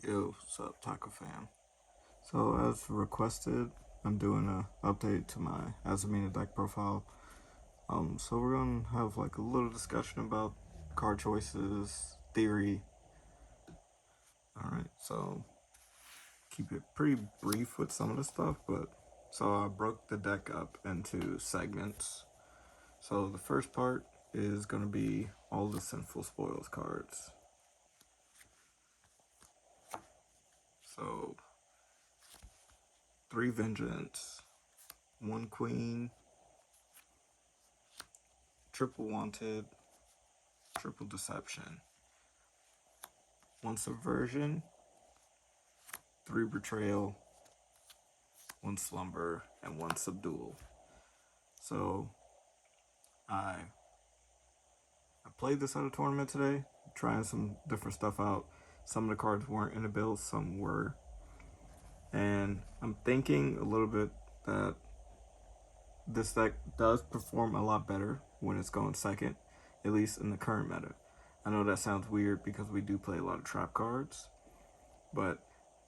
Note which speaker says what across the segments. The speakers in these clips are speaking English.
Speaker 1: Yo, what's up, Taka fam? So, as requested, I'm doing a update to my Azamina deck profile. So we're gonna have like a little discussion about card choices, theory. All right, so keep it pretty brief with some of the stuff, but so I broke the deck up into segments. So the first part is gonna be all the Sinful Spoils cards. So 3 Vengeance, 1 Queen, Triple Wanted, Triple Deception, 1 Subversion, 3 Betrayal, 1 Slumber, and 1 Subdual. So I I played this at a tournament today, trying some different stuff out. Some of the cards weren't in the build, some were. And I'm thinking a little bit that this deck does perform a lot better when it's going second, at least in the current meta. I know that sounds weird because we do play a lot of trap cards, but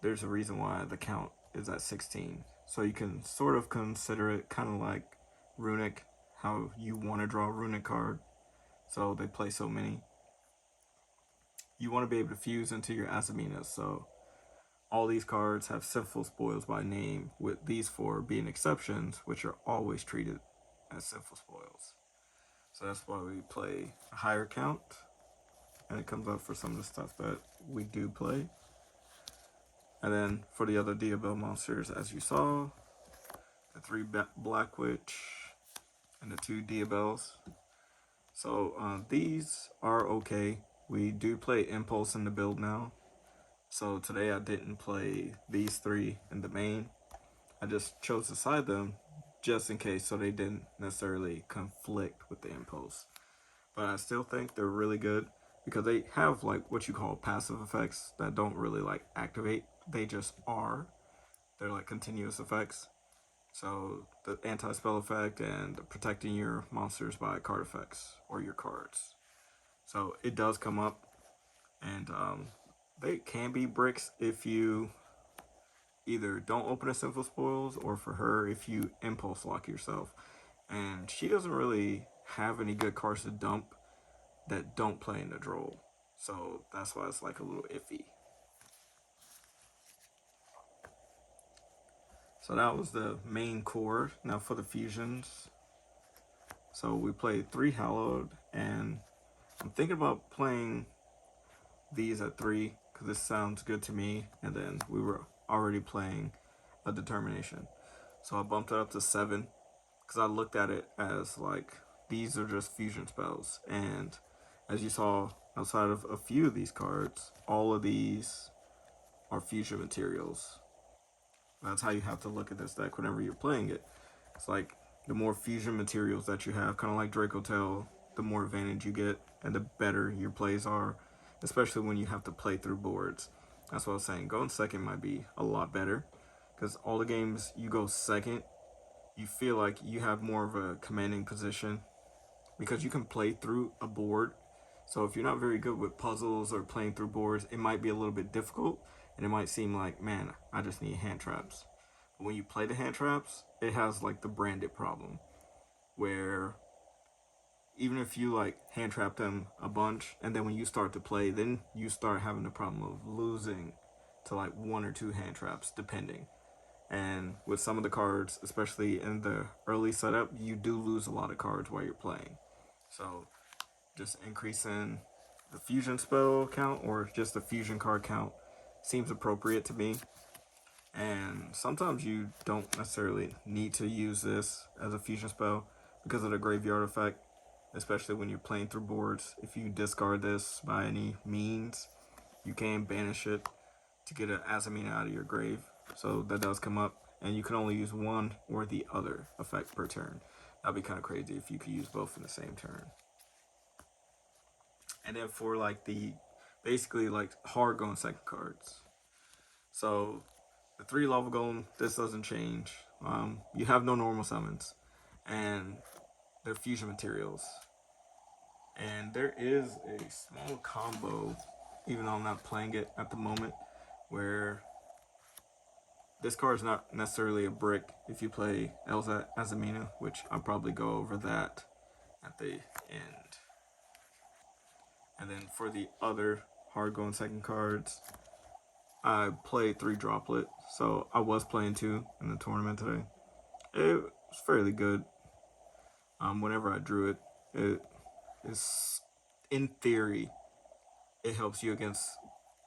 Speaker 1: there's a reason why the count is at 16. So you can sort of consider it kind of like Runic, how you want to draw a Runic card. So they play so many. You want to be able to fuse into your Azamina. So all these cards have Sinful Spoils by name, with these four being exceptions, which are always treated as Sinful Spoils. So that's why we play a higher count, and it comes up for some of the stuff that we do play. And then for the other Diabell monsters, as you saw, the 3 Black Witch and the 2 Diabells. So these are okay. We do play Impulse in the build now. So today I didn't play these 3 in the main. I just chose to side them just in case, so they didn't necessarily conflict with the Impulse. But I still think they're really good because they have like what you call passive effects that don't really like activate. They just are. They're like continuous effects. So the anti-spell effect and protecting your monsters by card effects or your cards. So it does come up, and they can be bricks if you either don't open a Sinful Spoils, or for her if you impulse lock yourself. And she doesn't really have any good cards to dump that don't play in the droll. So that's why it's like a little iffy. So that was the main core. Now for the fusions. So we played 3 Hallowed, and I'm thinking about playing these at 3 because this sounds good to me. And then we were already playing a Determination. So I bumped it up to 7 because I looked at it as like these are just fusion spells. And as you saw, outside of a few of these cards, all of these are fusion materials. That's how you have to look at this deck whenever you're playing it. It's like the more fusion materials that you have, kind of like Draco Tail, the more advantage you get and the better your plays are, especially when you have to play through boards. That's what I was saying. Going second might be a lot better because all the games you go second, you feel like you have more of a commanding position because you can play through a board. So if you're not very good with puzzles or playing through boards, it might be a little bit difficult, and it might seem like, man, I just need hand traps. But when you play the hand traps, it has like the branded problem where even if you like hand trap them a bunch, and then when you start to play, then you start having the problem of losing to like 1 or 2 hand traps depending. And with some of the cards, especially in the early setup, you do lose a lot of cards while you're playing. So just increasing the fusion spell count or just the fusion card count seems appropriate to me. And sometimes you don't necessarily need to use this as a fusion spell because of the graveyard effect, especially when you're playing through boards. If you discard this by any means, you can banish it to get an Azamina out of your grave. So that does come up, and you can only use one or the other effect per turn. That'd be kind of crazy if you could use both in the same turn. And then for like the basically like hard going second cards. So the 3 lava golem, this doesn't change. You have no normal summons, and they're fusion materials. And there is a small combo, even though I'm not playing it at the moment, where this card is not necessarily a brick if you play Azamina, which I'll probably go over that at the end. And then for the other hard going second cards, I played 3 droplet, so I was playing 2 in the tournament today. It was fairly good. Whenever I drew it, it is, in theory, it helps you against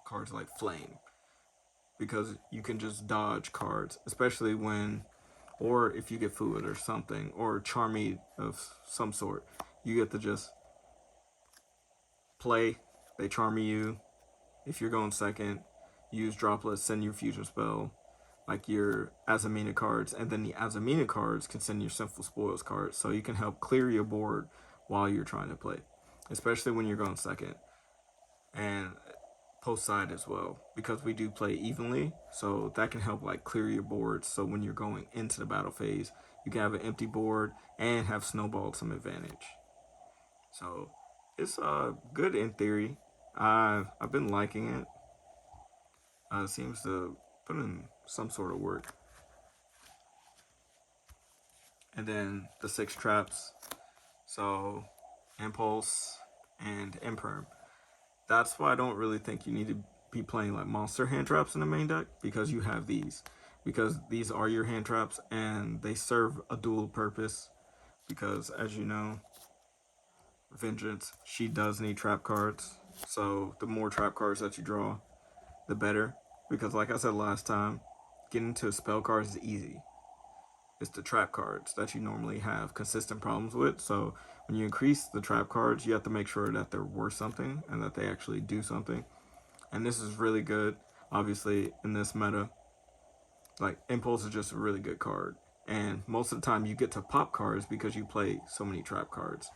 Speaker 1: cards like Flame, because you can just dodge cards, especially when, or if you get Fluid or something, or Charmy of some sort, you get to just play, they Charmy you. If you're going second, use Droplet, send your Fusion Spell, like your Azamina cards, and then the Azamina cards can send your Sinful Spoils cards, so you can help clear your board while you're trying to play, especially when you're going second. And post side as well, because we do play evenly, so that can help like clear your board, so when you're going into the battle phase, you can have an empty board and have snowballed some advantage. So it's good in theory. I've been liking it. It seems to put in some sort of work. And then the 6 traps, so Impulse and Imperm. That's why I don't really think you need to be playing like monster hand traps in the main deck, because you have these. Because these are your hand traps and they serve a dual purpose. Because as you know, Vengeance, she does need trap cards. So the more trap cards that you draw, the better. Because like I said last time, getting to spell cards is easy. It's the trap cards that you normally have consistent problems with. So when you increase the trap cards, you have to make sure that they're worth something and that they actually do something. And this is really good, obviously, in this meta. Like, Impulse is just a really good card. And most of the time you get to pop cards because you play so many trap cards.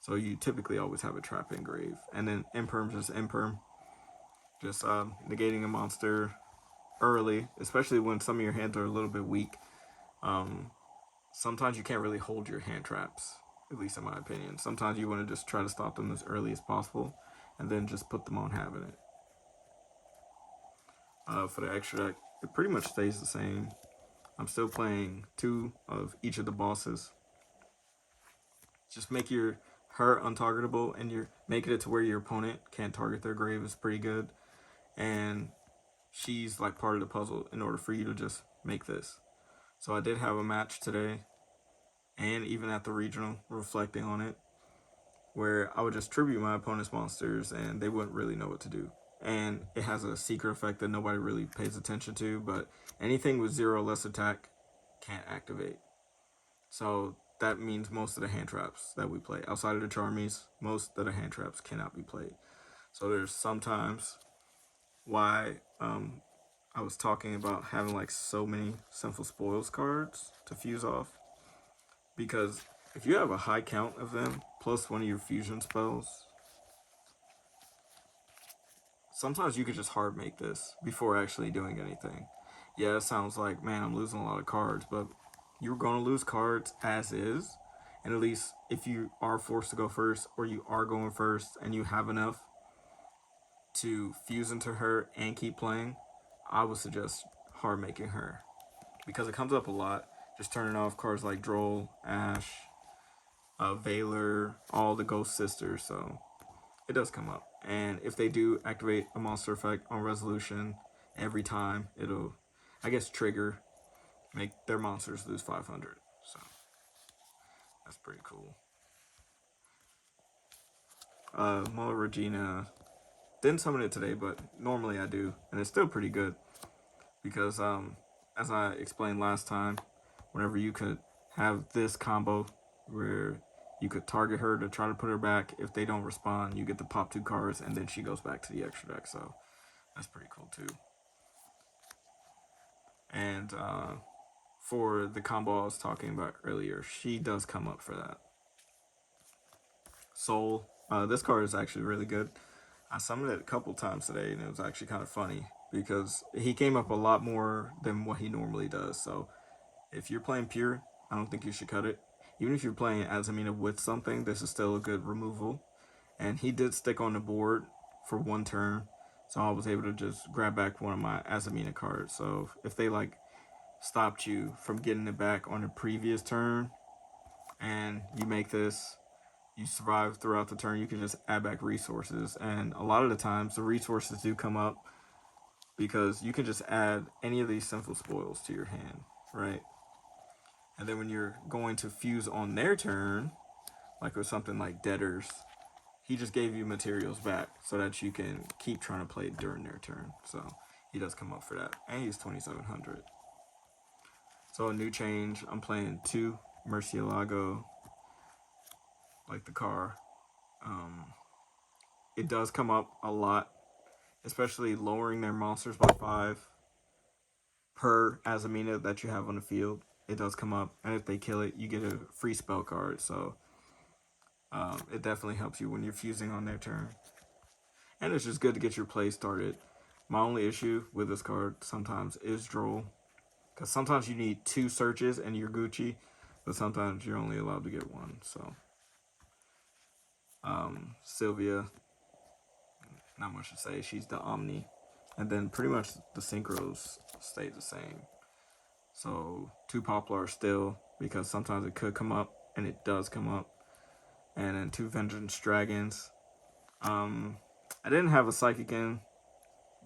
Speaker 1: So you typically always have a trap engrave. And then Imperm, just Imperm. Just negating a monster early, especially when some of your hands are a little bit weak. Sometimes you can't really hold your hand traps, at least in my opinion. Sometimes you want to just try to stop them as early as possible and then just put them on having it. For the extra deck, it pretty much stays the same. I'm still playing 2 of each of the bosses. Just make her untargetable, and you're making it to where your opponent can't target their grave is pretty good. And she's like part of the puzzle in order for you to just make this. So I did have a match today, and even at the regional, reflecting on it, where I would just tribute my opponent's monsters and they wouldn't really know what to do. And it has a secret effect that nobody really pays attention to, but anything with 0 or less attack can't activate. So that means most of the hand traps that we play, outside of the Charmies, most of the hand traps cannot be played. So there's sometimes why I was talking about having like so many Sinful Spoils cards to fuse off, because if you have a high count of them plus one of your fusion spells, sometimes you could just hard make this before actually doing anything. Yeah, it sounds like, man, I'm losing a lot of cards, but you're going to lose cards as is. And at least if you are forced to go first, or you are going first and you have enough to fuse into her and keep playing, I would suggest hard making her, because it comes up a lot. Just turning off cards like Droll, Ash, Valor, all the Ghost Sisters, so it does come up. And if they do activate a monster effect on resolution every time, it'll, I guess, trigger, make their monsters lose 500. So that's pretty cool. Mola Regina, didn't summon it today, but normally I do, and it's still pretty good, because as I explained last time, whenever you could have this combo where you could target her to try to put her back. If they don't respond, you get to pop 2 cards, and then she goes back to the extra deck. So that's pretty cool too. And for the combo I was talking about earlier, she does come up for that. Soul. This card is actually really good. I summoned it a couple times today, and it was actually kind of funny because he came up a lot more than what he normally does. So if you're playing pure, I don't think you should cut it. Even if you're playing Azamina with something, this is still a good removal. And he did stick on the board for 1 turn, So I was able to just grab back one of my Azamina cards. So if they like stopped you from getting it back on the previous turn, and you make this, you survive throughout the turn, you can just add back resources. And a lot of the times, the resources do come up because you can just add any of these Sinful spoils to your hand, right? And then when you're going to fuse on their turn, like with something like Debtors, he just gave you materials back so that you can keep trying to play during their turn. So he does come up for that. And he's 2,700. So a new change, I'm playing 2 Murcielago, like the car. It does come up a lot, especially lowering their monsters by 5 per Azamina that you have on the field. It does come up, and if they kill it, you get a free spell card. So it definitely helps you when you're fusing on their turn. And it's just good to get your play started. My only issue with this card sometimes is Droll. Because sometimes you need 2 searches and you're Gucci, but sometimes you're only allowed to get 1. So Sylvia, not much to say. She's the Omni. And then pretty much the synchros stay the same. So 2 Poplar still, because sometimes it could come up, and it does come up. And then 2 Vengeance Dragons. I didn't have a Psychic in,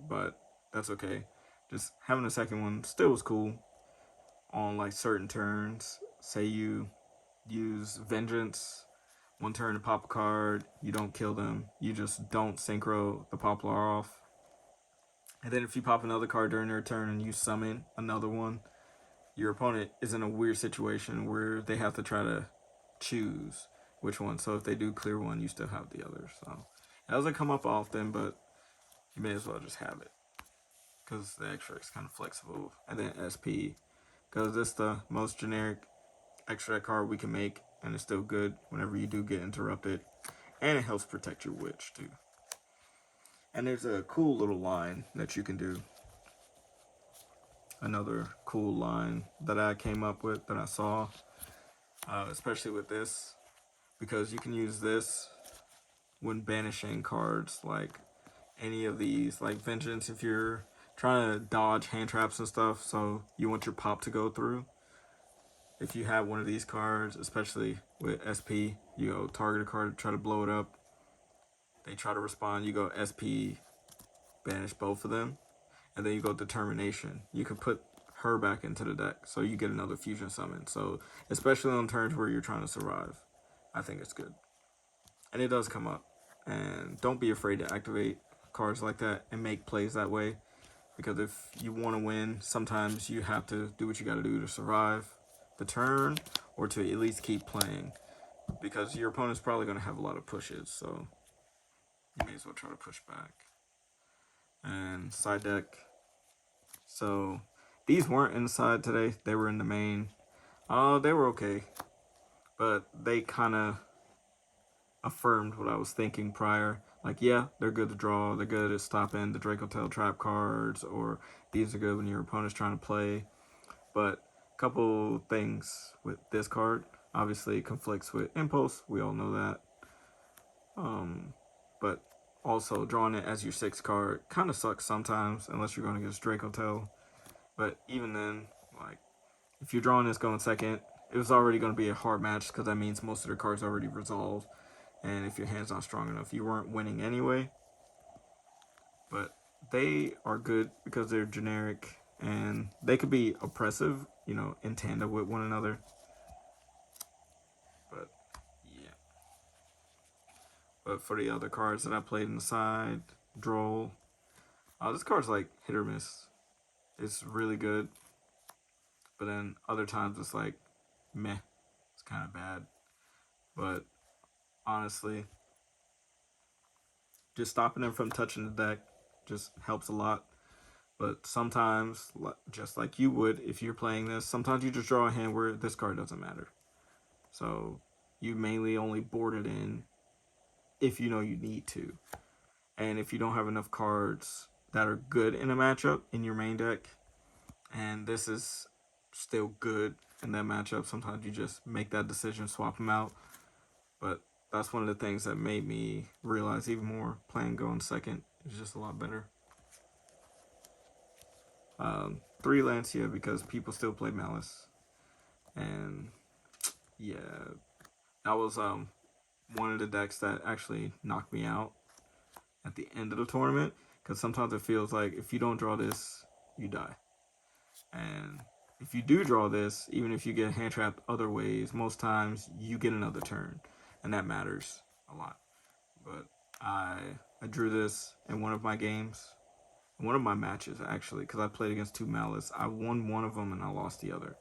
Speaker 1: but that's okay. Just having a second one still was cool on like certain turns. Say you use Vengeance, one turn to pop a card, you don't kill them, you just don't synchro the Poplar off. And then if you pop another card during their turn and you summon another one, your opponent is in a weird situation where they have to try to choose which one. So if they do clear one, you still have the other. So it doesn't come up often, but you may as well just have it because the extra is kind of flexible. And then SP, because it's the most generic extra card we can make, and it's still good whenever you do get interrupted. And it helps protect your witch too. And there's a cool little line that you can do. Another cool line that I came up with that I saw, especially with this, because you can use this when banishing cards like any of these, like Vengeance, if you're trying to dodge hand traps and stuff, so you want your pop to go through. If you have one of these cards, especially with SP, you go target a card, try to blow it up. They try to respond, you go SP, banish both of them, and then you go Determination. You can put her back into the deck, so you get another fusion summon. So especially on turns where you're trying to survive, I think it's good. And it does come up. And don't be afraid to activate cards like that and make plays that way. Because if you want to win, sometimes you have to do what you got to do to survive the turn or to at least keep playing. Because your opponent's probably going to have a lot of pushes, so you may as well try to push back. And side deck. So these weren't inside today. They were in the main. They were okay. But they kind of affirmed what I was thinking prior. Like, yeah, they're good to draw. They're good at stopping the Dracotail trap cards, or these are good when your opponent's trying to play. But a couple things with this card. Obviously, it conflicts with Impulse. We all know that. But also, drawing it as your 6th card kind of sucks sometimes, unless you're going against Dracotail. But even then, like, if you're drawing this going second, it was already going to be a hard match because that means most of their cards are already resolved. And if your hand's not strong enough, you weren't winning anyway. But they are good because they're generic and they could be oppressive, you know, in tandem with one another. But yeah. But for the other cards that I played inside, Droll, this card's like hit or miss. It's really good. But then other times it's like meh. It's kind of bad. But honestly, just stopping them from touching the deck just helps a lot. But sometimes, just like you would if you're playing this, sometimes you just draw a hand where this card doesn't matter. So you mainly only board it in if you know you need to. And if you don't have enough cards that are good in a matchup in your main deck, and this is still good in that matchup, sometimes you just make that decision, swap them out. But that's one of the things that made me realize even more playing going second is just a lot better. 3 Lancia because people still play Malice, and yeah, that was one of the decks that actually knocked me out at the end of the tournament, because sometimes it feels like if you don't draw this, you die. And if you do draw this, even if you get hand trapped other ways, most times you get another turn, and that matters a lot. But I drew this in one of my games, one of my matches actually, because I played against 2 Malice. I won one of them and I lost the other.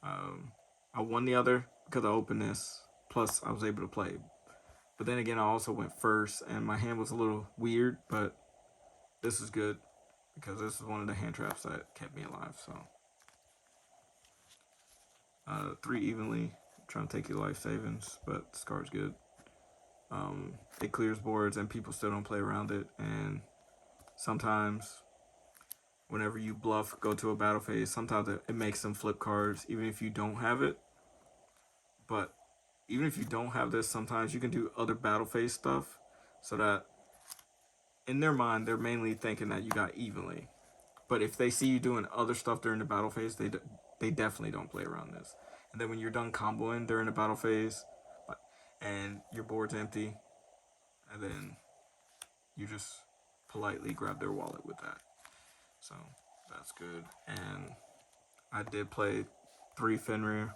Speaker 1: I won the other because I opened this, plus I was able to play. But then again, I also went first, and my hand was a little weird, but this is good because this is one of the hand traps that kept me alive. So 3 evenly, trying to take your life savings, but this card's good. It clears boards and people still don't play around it, and sometimes whenever you bluff, go to a battle phase, sometimes it makes them flip cards even if you don't have it. But even if you don't have this, sometimes you can do other battle phase stuff so that in their mind they're mainly thinking that you got evenly. But if they see you doing other stuff during the battle phase, they definitely don't play around this. And then when you're done comboing during the battle phase and your board's empty, and then you just politely grab their wallet with that. So that's good. And I did play 3 Fenrir.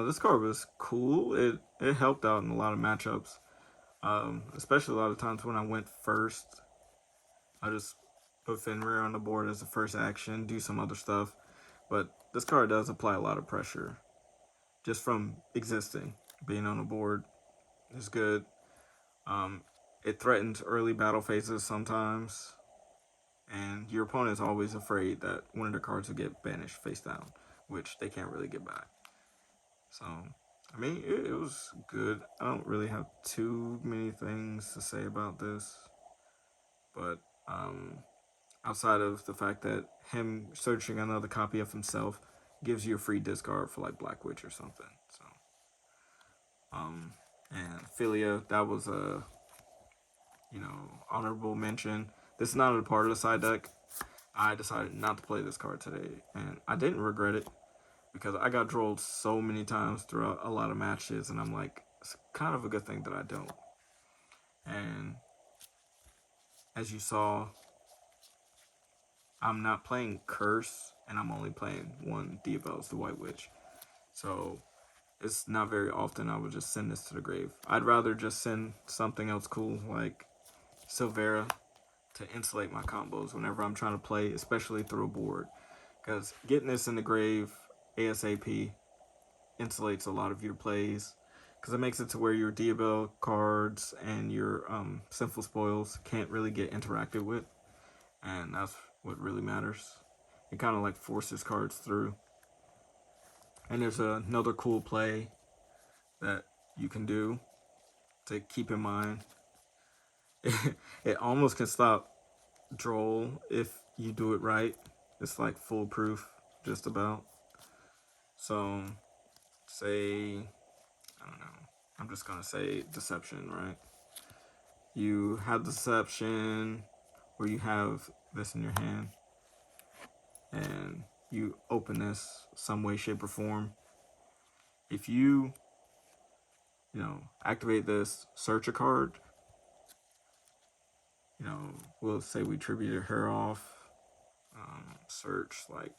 Speaker 1: This card was cool. It helped out in a lot of matchups, especially a lot of times when I went first. I just put Fenrir on the board as the first action, do some other stuff. But this card does apply a lot of pressure just from existing. Being on the board is good. It threatens early battle phases sometimes, and your opponent is always afraid that one of their cards will get banished face down, which they can't really get back. So, I mean, it was good. I don't really have too many things to say about this, but outside of the fact that him searching another copy of himself gives you a free discard for like Black Witch or something. So, and Philia, that was a honorable mention. This is not a part of the side deck. I decided not to play this card today, and I didn't regret it because I got trolled so many times throughout a lot of matches, and I'm like, it's kind of a good thing that I don't. And as you saw, I'm not playing Curse, and I'm only playing one Diabellstar, the White Witch. So it's not very often I would just send this to the grave. I'd rather just send something else cool like Silvera to insulate my combos whenever I'm trying to play, especially through a board. Because getting this in the grave ASAP insulates a lot of your plays, because it makes it to where your Diabell cards and your Sinful spoils can't really get interacted with, and that's what really matters. It kind of like forces cards through. And there's another cool play that you can do to keep in mind. It almost can stop Droll if you do it right. It's like foolproof, just about. So, say, I don't know, I'm just gonna say Deception, right? You have Deception, where you have this in your hand, and you open this some way, shape, or form. If you activate this, search a card, we'll say we tributed her off, search like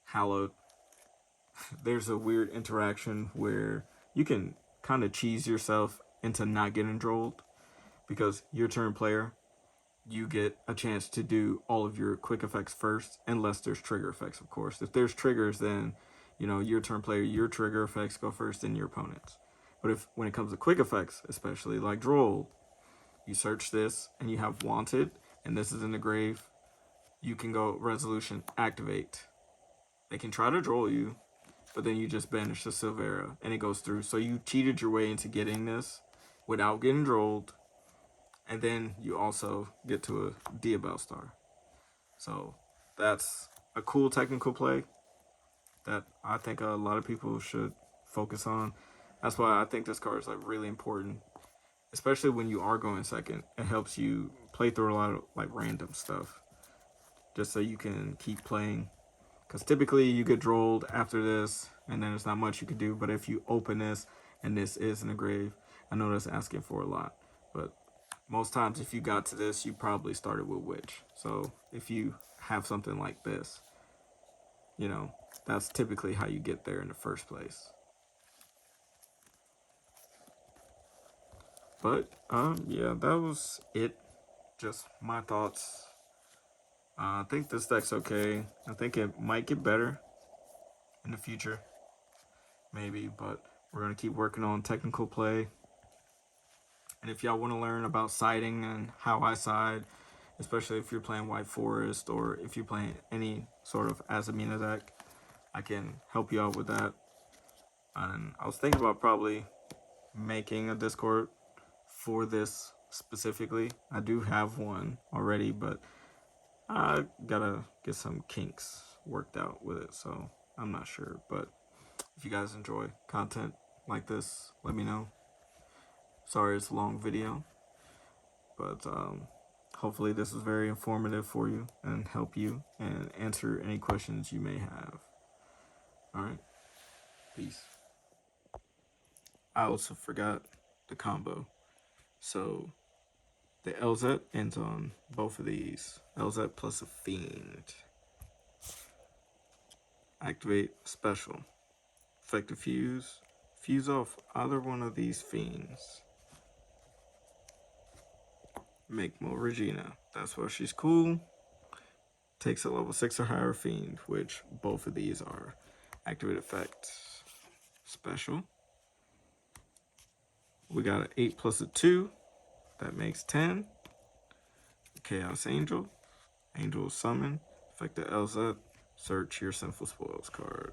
Speaker 1: Hallowed. There's a weird interaction where you can kind of cheese yourself into not getting drolled, because your turn player, you get a chance to do all of your quick effects first, unless there's trigger effects, of course. If there's triggers, then your turn player, your trigger effects go first, then your opponent's. But when it comes to quick effects, especially like droll, you search this and you have Wanted, and this is in the grave, you can go Resolution, activate. They can try to droll you, but then you just banish the Silvera and it goes through. So you cheated your way into getting this without getting drolled, and then you also get to a diabellstar. So that's a cool technical play that I think a lot of people should focus on. That's why I think this card is like really important. especially when you are going second, it helps you play through a lot of like random stuff, just so you can keep playing. Because typically you get drolled after this, and then there's not much you can do. But if you open this, and this is in the grave, I know that's asking for a lot. But most times, if you got to this, you probably started with Witch. So if you have something like this, you know, that's typically how you get there in the first place. But yeah, that was it. Just my thoughts. I think this deck's okay. I think it might get better in the future, maybe, but we're gonna keep working on technical play. And if y'all want to learn about siding and how I side, especially if you're playing White Forest or if you're playing any sort of Azamina deck, I can help you out with that. And I was thinking about probably making a Discord for this specifically. I do have one already, but I gotta get some kinks worked out with it, so I'm not sure. But if you guys enjoy content like this, let me know. Sorry it's a long video, but hopefully this is very informative for you and help you and answer any questions you may have. Alright, peace. I also forgot the combo. So the LZ ends on both of these. LZ plus a Fiend. Activate special. Effective fuse. Fuse off either one of these fiends. Make more Regina. That's why she's cool. Takes a level 6 or higher fiend, which both of these are. Activate effect. Special. We got an 8 plus a 2. That makes 10. Chaos Angel. Angel summon. Effect the LZ. Search your Sinful Spoils card.